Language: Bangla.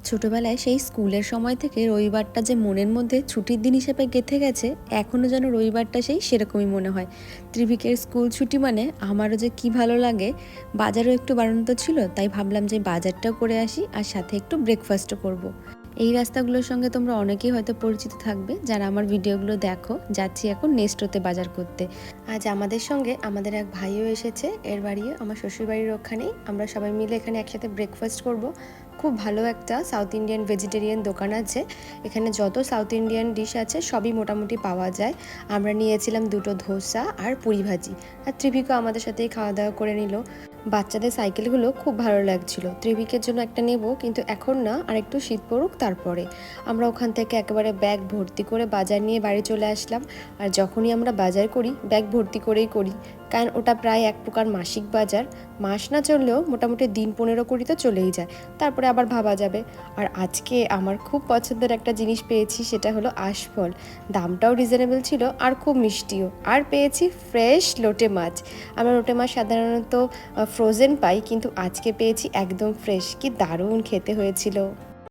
ছোটবেলায় সেই স্কুলের সময় থেকে রবিবারটা যে মনের মধ্যে ছুটির দিন হিসেবে গেঁথে গেছে, এখনও যেন রবিবারটা সেরকমই মনে হয়। ত্রিভিকের স্কুল ছুটি মানে আমারও যে কি ভালো লাগে। বাজারও একটু বাড়ন্ত ছিল, তাই ভাবলাম যে বাজারটাও করে আসি আর সাথে একটু ব্রেকফাস্টও করব। এই রাস্তাগুলোর সঙ্গে তোমরা অনেকেই হয়তো পরিচিত থাকবে যারা আমার ভিডিওগুলো দেখো। যাচ্ছি এখন নেস্টোতে বাজার করতে। আজ আমাদের সঙ্গে আমাদের এক ভাইও এসেছে, এর বাড়িও আমার শ্বশুরবাড়ির ওখানেই। আমরা সবাই মিলে এখানে একসাথে ব্রেকফাস্ট করব। খুব ভালো একটা সাউথ ইন্ডিয়ান ভেজিটেরিয়ান দোকান আছে। এখানে যত সাউথ ইন্ডিয়ান ডিশ আছে সবই মোটামুটি পাওয়া যায়। আমরা নিয়েছিলাম দুটো ধোসা আর পুরি ভাজি, আর ত্রিভিকও আমাদের সাথেই খাওয়া দাওয়া করে নিল। বাচ্চাদের সাইকেলগুলো খুব ভালো লাগছিল। ত্রিভিকের জন্য একটা নেব, কিন্তু এখন না, আর একটু শীত পড়ুক তারপরে। আমরা ওখান থেকে একেবারে ব্যাগ ভর্তি করে বাজার নিয়ে বাড়ি চলে আসলাম। আর যখনই আমরা বাজার করি ব্যাগ ভর্তি করেই করি, কারণ ওটা প্রায় এক প্রকার মাসিক বাজার। মাস না চললেও মোটামুটি দিন 15-20 তো চলেই যায়, তারপরে আবার ভাবা যাবে। আর আজকে আমার খুব পছন্দের একটা জিনিস পেয়েছি, সেটা হলো আশফল। দামটাও রিজনেবল ছিল আর খুব মিষ্টিও। আর পেয়েছি ফ্রেশ লোটে মাছ। আমরা লোটে মাছ সাধারণত ফ্রোজেন পাই, কিন্তু আজকে পেয়েছি একদম ফ্রেশ। কি দারুণ খেতে হয়েছিল।